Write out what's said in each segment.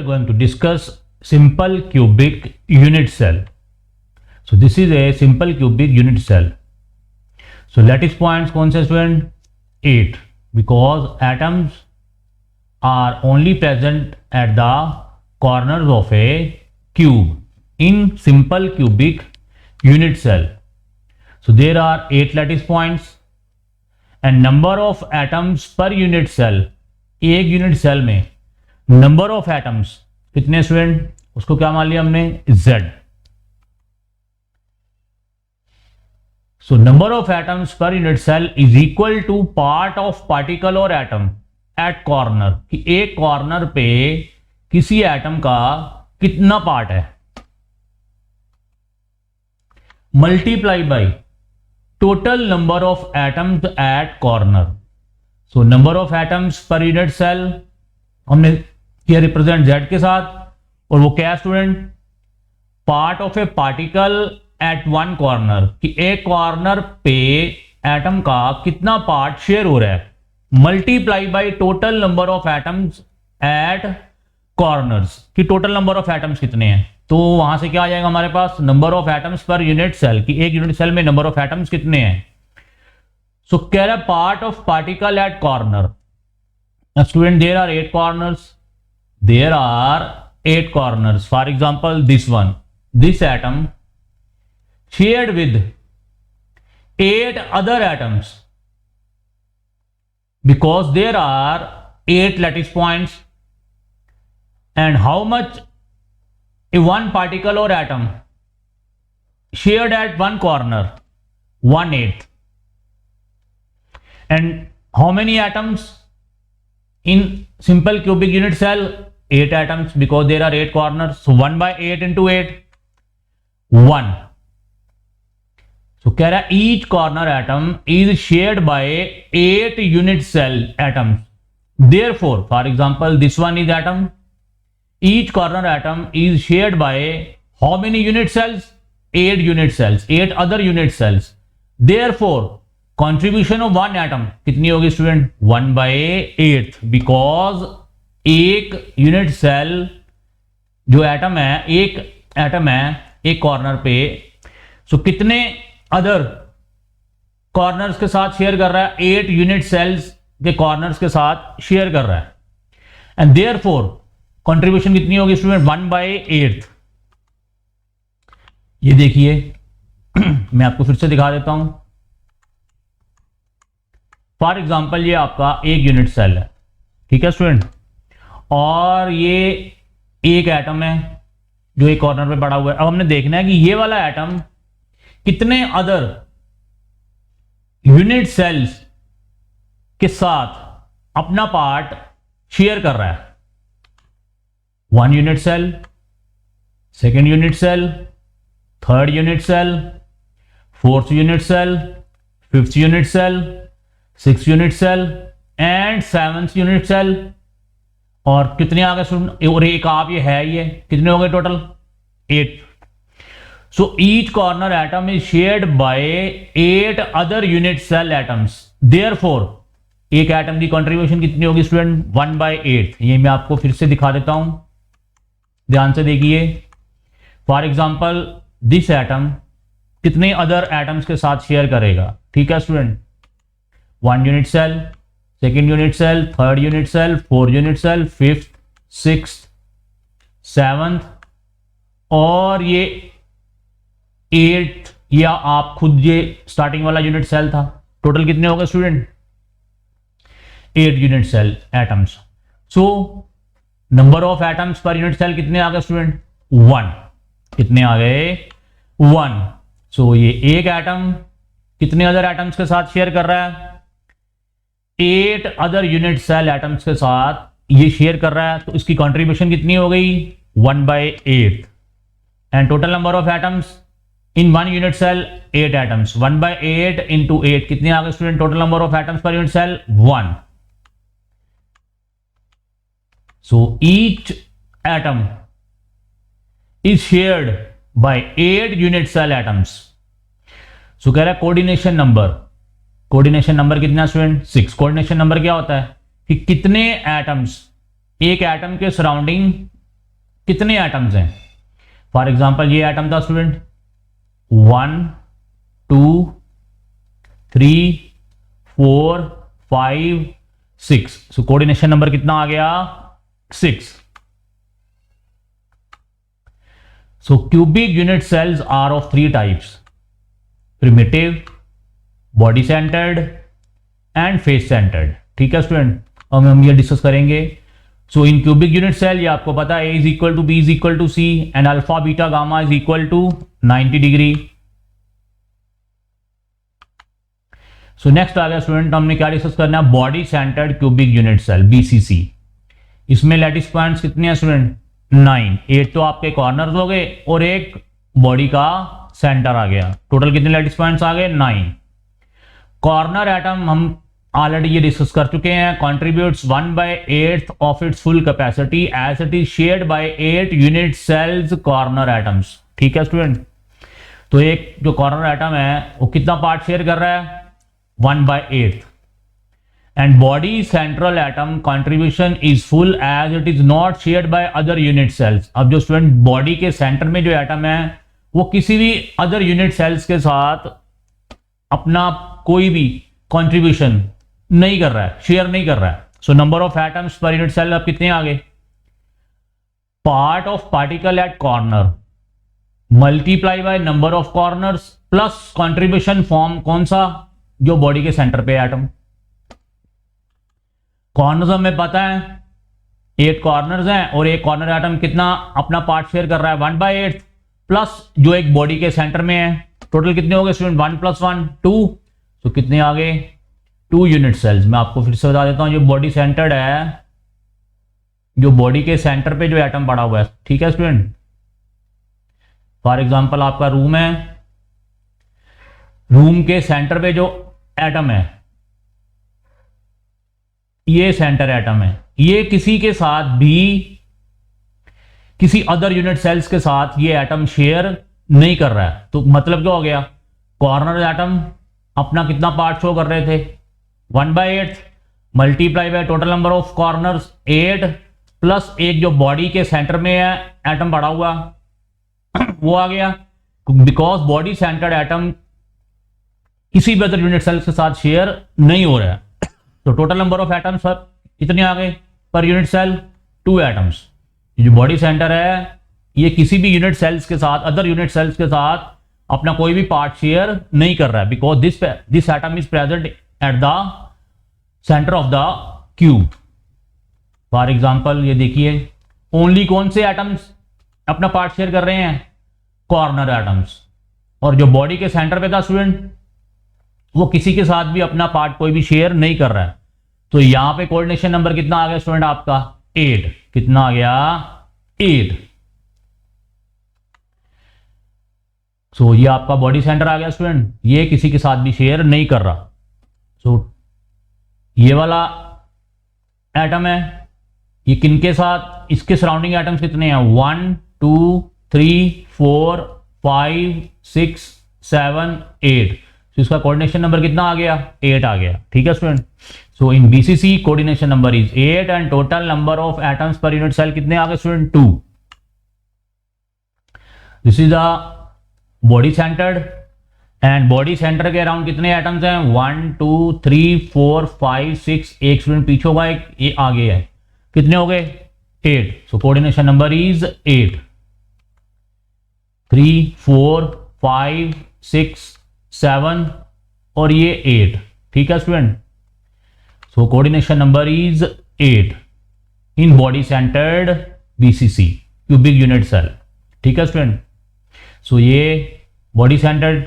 going to discuss simple cubic unit cell. So this is a simple cubic unit cell. So lattice points कौन से student 8 because atoms are only present at the corners of a cube in simple cubic unit cell. So there are 8 lattice points and number of atoms per unit cell. एक unit cell में number of atoms कितने student, उसको क्या मान लिया हमने Z. So number of atoms per unit cell is equal to part of particle और atom at corner, कि एक कॉर्नर पे किसी एटम का कितना पार्ट है, multiply by total number of atoms at corner. So number of atoms per unit cell हमने किया रिप्रेजेंट Z के साथ, और वो क्या student, part of a particle at one corner, कि एक कॉर्नर पे एटम का कितना पार्ट शेयर हो रहा है, multiply by total number of atoms at corners, कि टोटल नंबर ऑफ एटम्स कितने हैं. तो वहां से क्या आ जाएगा हमारे पास, number of atoms per unit cell, कि एक यूनिट सेल में नंबर ऑफ एटम्स कितने हैं. सो कह रहा part of particle at corner. Student there are 8 corners, there are 8 corners. For example this one, this atom shared with 8 other atoms because there are 8 lattice points. And how much a one particle or atom shared at one corner, 1/8. And how many atoms in simple cubic unit cell, 8 atoms because there are 8 corners. So 1/8 into 8, 1. तो कह रहा है each corner atom is shared by 8 unit cell atoms. Therefore for example this one is atom, each corner atom is shared by how many unit cells, 8 unit cells, 8 other unit cells. Therefore contribution of one atom कितनी होगी student, 1/8, because एक unit cell जो atom है, एक atom है एक corner पे, सो कितने अदर कॉर्नर्स के साथ शेयर कर रहा है, 8 यूनिट सेल्स के कॉर्नर्स के साथ शेयर कर रहा है. एंड देयरफॉर कंट्रीब्यूशन कितनी होगी स्टूडेंट, 1/8. ये देखिए मैं आपको फिर से दिखा देता हूं. फॉर एग्जांपल ये आपका एक यूनिट सेल है, ठीक है स्टूडेंट, और ये एक एटम है जो एक कॉर्नर पे पड़ा हुआ है. अब हमने देखना है कि ये वाला एटम कितने अदर यूनिट सेल्स के साथ अपना पार्ट शेयर कर रहा है. 1 unit cell, 2nd unit cell, 3rd unit cell, 4th unit cell, 5th unit cell, 6th unit cell and 7th unit cell. और कितने आ गए, और एक आप ये है, ये कितने हो गए total, 8. So each corner atom is shared by 8 other unit cell atoms. Therefore, एक एटम की कंट्रीब्यूशन कितनी होगी स्टूडेंट, 1/8. ये मैं आपको फिर से दिखा देता हूं, ध्यान से देखिए. फॉर एग्जांपल दिस एटम कितने अदर एटम्स के साथ शेयर करेगा, ठीक है student, 1 unit cell, 2nd unit cell, 3rd unit cell, 4th unit cell, 5th, 6th, 7th, और ये 8, या आप खुद ये स्टार्टिंग वाला यूनिट सेल था. टोटल कितने हो गए student, 8 unit cell atoms. So number of atoms per unit cell कितने आ गए स्टूडेंट, 1. कितने आ गए, 1. सो ये एक एटम कितने अदर एटम्स के साथ शेयर कर रहा है, 8 अदर यूनिट सेल एटम्स के साथ ये शेयर कर रहा है. तो इसकी कंट्रीब्यूशन कितनी हो गई, 1/8. And total number of atoms in 1 unit cell 8 atoms, 1/8 into 8 कितने आ गए student, total number of atoms per unit cell 1. So each atom is shared by 8 unit cell atoms. So कह रहा है कोऑर्डिनेशन नंबर, कोऑर्डिनेशन नंबर कितना student, 6. Coordination number क्या होता है कि कितने एटम्स एक एटम के सराउंडिंग कितने एटम्स हैं। फॉर एग्जांपल ये एटम था स्टूडेंट 1 2 3 4 5 6, सो कोऑर्डिनेशन नंबर कितना आ गया 6। So cubic unit cells are of 3 types, primitive, body centred and face centred. ठीक है स्टूडेंट, अब हम ये डिस्कस करेंगे। So in cubic unit cell ये आपको पता है A is equal to B is equal to C and alpha beta gamma is equal to 90 degree. So next आ गया स्टूडेंट, हमने क्या डिस्कस करना है, body centred cubic unit cell BCC। इसमें लैटिस पॉइंट्स कितने हैं स्टूडेंट 9, 8 तो आपके कॉर्नर्स हो गए और एक बॉडी का सेंटर आ गया, टोटल कितने लैटिस पॉइंट्स आ गए 9। कॉर्नर एटम हम ऑलरेडी ये डिस्कस कर चुके हैं, contributes 1/8 of its full capacity as it is shared by 8 unit cells corner atoms. ठीक है स्टूडेंट, तो एक जो कॉर्नर एटम है वो कितना पार्ट शेयर कर रहा है 1/8 and body central atom contribution is full as it is not shared by other unit cells. अब जो स्टूडेंट बॉडी के सेंटर में जो एटम है वो किसी भी अदर यूनिट सेल्स के साथ अपना कोई भी कंट्रीब्यूशन नहीं कर रहा है, शेयर नहीं कर रहा है। So number of atoms per unit cell अब कितने आ गए, part of particle at corner multiply by number of corners plus contribution form कौन सा, जो बॉडी के सेंटर पे एटम। कॉर्नर्स हमें पता है 8 कॉर्नर्स हैं और एक कॉर्नर एटम कितना अपना पार्ट शेयर कर रहा है 1/8 प्लस जो एक बॉडी के सेंटर में है, टोटल कितने हो गए स्टूडेंट 1 + 1 2, तो कितने आ गए 2 यूनिट सेल्स। मैं आपको फिर से बता देता हूं, जो बॉडी सेंटर्ड है, जो बॉडी के सेंटर पे जो एटम पड़ा हुआ है, ठीक है स्टूडेंट। फॉर एग्जांपल आपका रूम है, रूम के सेंटर पे जो एटम है ये सेंटर एटम है, ये किसी के साथ भी किसी अदर यूनिट सेल्स के साथ ये एटम शेयर नहीं कर रहा है। तो मतलब क्या हो गया, कॉर्नर एटम अपना कितना पार्ट शो कर रहे थे 1/8 multiply by total number of corners 8 plus एक जो बॉडी के सेंटर में है एटम पड़ा हुआ वो आ गया, बिकॉज बॉडी सेंटर्ड एटम किसी भी अदर यूनिट सेल्स के साथ शेयर नहीं हो रहा है। तो टोटल नंबर ऑफ एटम्स कितने आ गए पर यूनिट सेल 2 एटम्स। जो बॉडी सेंटर है ये किसी भी यूनिट सेल्स के साथ अदर यूनिट सेल्स के साथ अपना कोई भी पार्ट शेयर नहीं कर रहा है, because this atom is present at the centre of the cube. For example ये देखिए ओनली कौन से एटम्स अपना पार्ट शेयर कर रहे हैं, कॉर्नर एटम्स, और जो बॉडी के सेंटर पे था स्टूडेंट वो किसी के साथ भी अपना पार्ट कोई भी शेयर नहीं कर रहा है। तो यहां पे कोऑर्डिनेशन नंबर कितना आ गया स्टूडेंट आपका 8, कितना आ गया 8। सो ये आपका बॉडी सेंटर आ गया स्टूडेंट, ये किसी के साथ भी शेयर नहीं कर रहा। सो ये वाला एटम है, ये किनके साथ, इसके सराउंडिंग एटम्स कितने हैं 1 2 3 4 5 6 7 8, तो इसका कोऑर्डिनेशन नंबर कितना आ गया 8 आ गया। ठीक है student, so in BCC coordination number is 8 and total number of atoms per unit cell कितने आ गए student 2। This is the body centred and body centre के अराउंड कितने एटम्स हैं 1 2 3 4 5 6, एक स्टूडेंट पीछे होगा एक ये आगे है, कितने हो गए 8। सो कोऑर्डिनेशन नंबर इज 8 3 4 5 6 7 और ये 8। ठीक है student, so coordination number is 8 in body centred BCC cubic unit cell. ठीक है स्टूडेंट, सो ये बॉडी सेंटर्ड,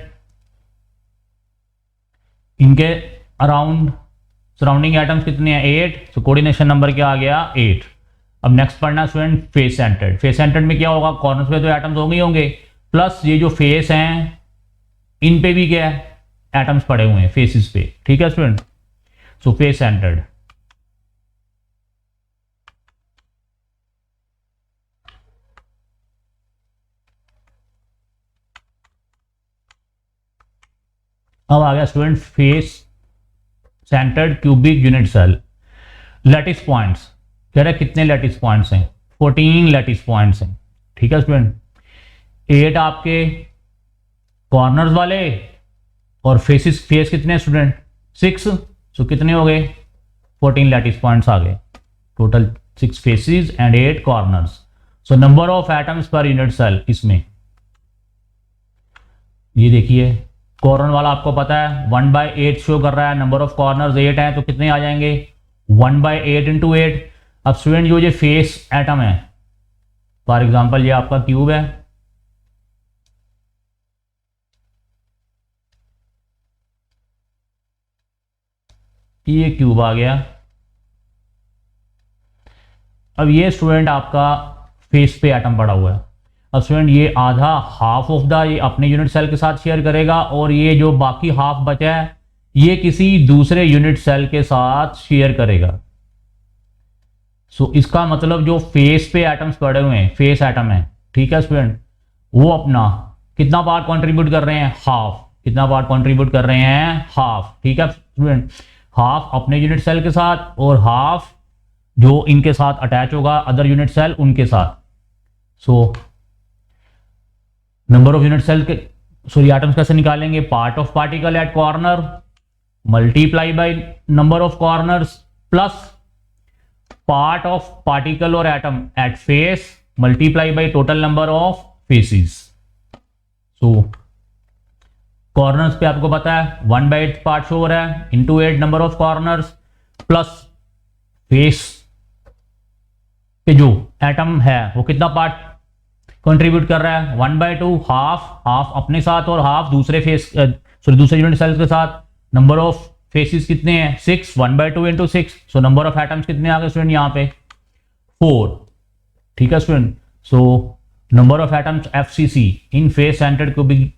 इनके अराउंड सराउंडिंग एटम्स कितने हैं 8, सो कोऑर्डिनेशन नंबर क्या आ गया 8। अब नेक्स्ट पढ़ना student face centred. Face centred में क्या होगा, कॉर्नर्स पे तो एटम्स होंगे प्लस ये जो फेस हैं इन पे भी क्या है एटम्स पड़े हुए हैं फेसिस पे। ठीक है स्टूडेंट, सो फेस सेंटर्ड। अब आ गया student face centred cubic unit cell. Lattice points कह रहे कितने लैटिस पॉइंट्स हैं 14 लैटिस पॉइंट्स हैं, ठीक है स्टूडेंट। 8 आपके कॉर्नर्स वाले और फेस कितने हैं स्टूडेंट? 6। सो कितने हो गए? 14 लैटिस पॉइंट्स आ गए, total 6 faces and 8 corners. So number of atoms per unit cell, इसमें ये देखिए कॉर्नर वाला आपको पता है 1/8 शो कर रहा है, नंबर ऑफ कॉर्नर्स 8 हैं, तो कितने आ जाएंगे? 1/8 इंटू 8। अब स्टूडेंट जो ये फेस एटम है, फॉर एग्जांपल ये आपका क्यूब है, ये क्यूब आ गया। अब ये स्टूडेंट आपका फेस पे एटम पड़ा हुआ है। अब स्टूडेंट ये आधा हाफ ऑफ द ये अपने यूनिट सेल के साथ शेयर करेगा और ये जो बाकी हाफ बचा है ये किसी दूसरे यूनिट सेल के साथ शेयर करेगा। सो इसका मतलब जो फेस पे एटम्स पड़े हुए हैं, फेस एटम है, ठीक है स्टूडेंट, वो अपना कितना पार्ट कंट्रीब्यूट कर रहे हैं? हाफ। कितना पार्ट कंट्रीब्यूट कर रहे हैं? हाफ, ठीक है स्टूडेंट। हाफ अपने यूनिट सेल के साथ और हाफ जो इनके साथ अटैच होगा अदर यूनिट सेल उनके साथ। So number of unit cell के सॉरी एटम्स कैसे निकालेंगे? Part of particle at corner multiply by number of corners plus part of particle और atom at face multiply by total number of faces. So corners पे आपको पता है 1/8 part show हो रहा है into 8 number of corners plus face पे जो एटम है वो कितना पार्ट कंट्रीब्यूट कर रहा है? 1/2, हाफ अपने साथ और हाफ दूसरे फेस दूसरे यूनिट सेल्स के साथ। नंबर ऑफ फेसेस कितने हैं? 6, 1/2 into 6। So number of atoms कितने आ गए स्टूडेंट यहाँ पे? 4, ठीक है student. So number of atoms FCC in face centred cubic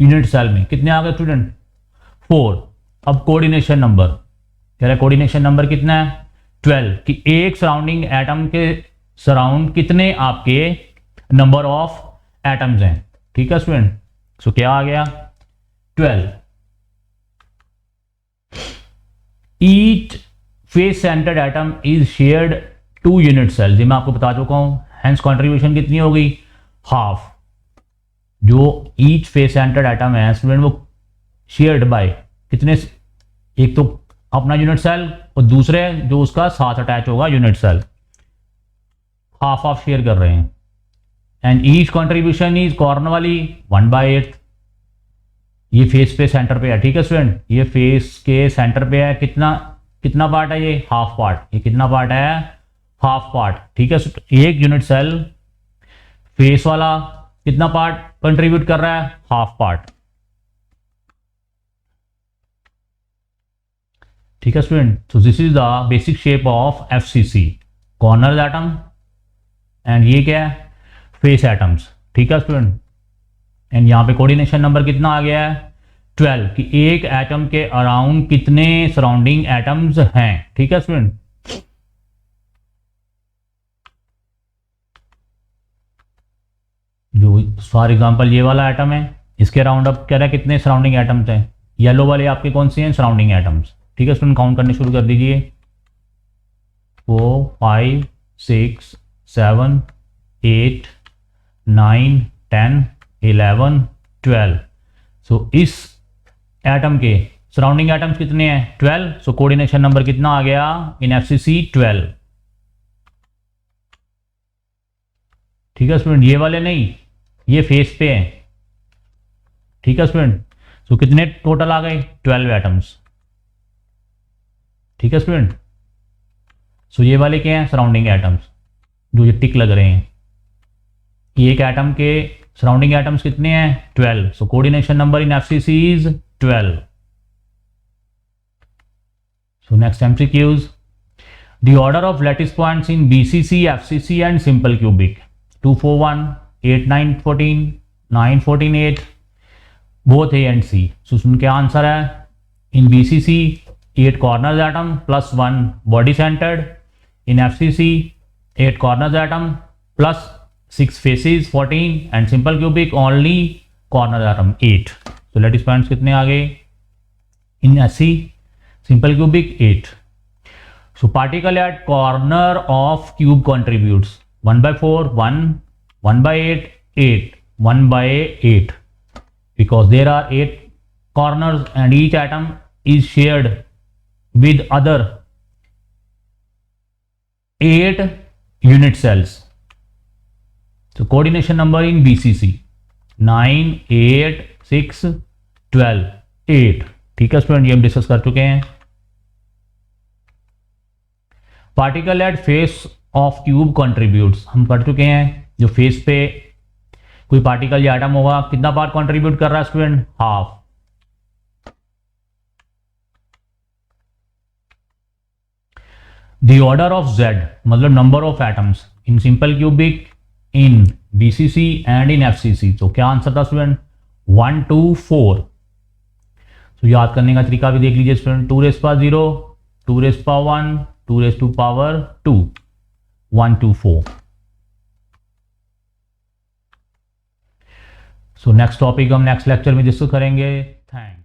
unit cell में कितने आ गए स्टूडेंट? 4। अब कोऑर्डिनेशन नंबर कह रहा है, कोऑर्डिनेशन नंबर कितना है? 12, कि एक सराउंडिंग एटम के सराउंड कितने आपके नंबर ऑफ एटम्स हैं, ठीक है स्टूडेंट। सो क्या आ गया? 12। Each face centred atom is shared 2 unit cells, ये मैं आपको बता चुका हूं। हेंस कंट्रीब्यूशन कितनी हो गई? हाफ। जो ईच फेस सेंटर्ड एटम है स्टूडेंट वो शेयर्ड बाय कितने? एक तो अपना यूनिट सेल और दूसरे जो उसका साथ अटैच होगा unit cell, half half share कर रहे हैं। And each contribution is corner वाली 1/8, ये फेस पे सेंटर पे है, ठीक है स्टूडेंट। ये फेस के सेंटर पे है, कितना पार्ट है? ये हाफ पार्ट। ये कितना पार्ट है? हाफ पार्ट, ठीक है। एक यूनिट सेल फेस वाला कितना पार्ट कंट्रीब्यूट कर रहा है? हाफ पार्ट, ठीक है student. So this is the basic shape of FCC, corner atom and ये क्या है? फेस एटम्स, ठीक है स्टूडेंट। एंड यहां पे कोऑर्डिनेशन नंबर कितना आ गया है? 12, कि एक एटम के अराउंड कितने सराउंडिंग एटम्स हैं, ठीक है स्टूडेंट। जो फॉर एग्जांपल ये वाला एटम है, इसके अराउंड अब कह रहा है कितने सराउंडिंग एटम्स हैं? येलो वाले आपके कौन से हैं? सराउंडिंग एटम्स, ठीक है स्टूडेंट। काउंट करने शुरू कर दीजिए। 4, 5, 6, 7, 8, 9, 10, 11, 12। सो इस एटम के सराउंडिंग एटम्स कितने हैं? 12। सो कोऑर्डिनेशन नंबर कितना आ गया इन FCC? 12, ठीक है स्टूडेंट। ये वाले नहीं, ये फेस पे हैं, ठीक है स्टूडेंट। सो कितने टोटल आ गए? 12 एटम्स, ठीक है स्टूडेंट। सो ये वाले क्या हैं? सराउंडिंग एटम्स, जो ये टिक लग रहे हैं। एक एटम के सराउंडिंग एटम्स कितने हैं? 12। सो coordination number in FCC is 12। So next MCQs, the order of lattice points in BCC, FCC and simple cubic 2, 4, 1, 8, 9, 14, 9, 14, 8 both A and C। सो उनके आंसर है इन BCC 8 corners atom plus 1 body centered, in FCC 8 corners atom plus 6 faces 14 and simple cubic only corner atom 8। so lattice points कितने आ गए in SC? simple cubic 8। so particle at corner of cube contributes, 1/4, 1, 1/8, 8, 1/8, because there are 8 corners and each atom is shared with other 8 unit cells. So coordination number in BCC 9, 8, 6, 12, 8. ठीक है student, ये हम discuss कर चुके हैं. Particle at face of tube contributes, हम कर चुके हैं. जो फेस पे कोई पार्टिकल या एटम होगा कितना पार्ट कंट्रीब्यूट कर रहा है student? Half. The order of Z मतलब number of atoms in simple cubic, in BCC and in FCC. तो क्या आंसर था स्टूडेंट? 1, 2, 4. तो याद करने का तरीका भी देख लीजिए स्टूडेंट. 2⁻0, 2⁻1, 2⁻2, 1, 2, 4. सो नेक्स्ट टॉपिक हम नेक्स्ट लेक्चर में डिस्कस करेंगे. थैंक्स.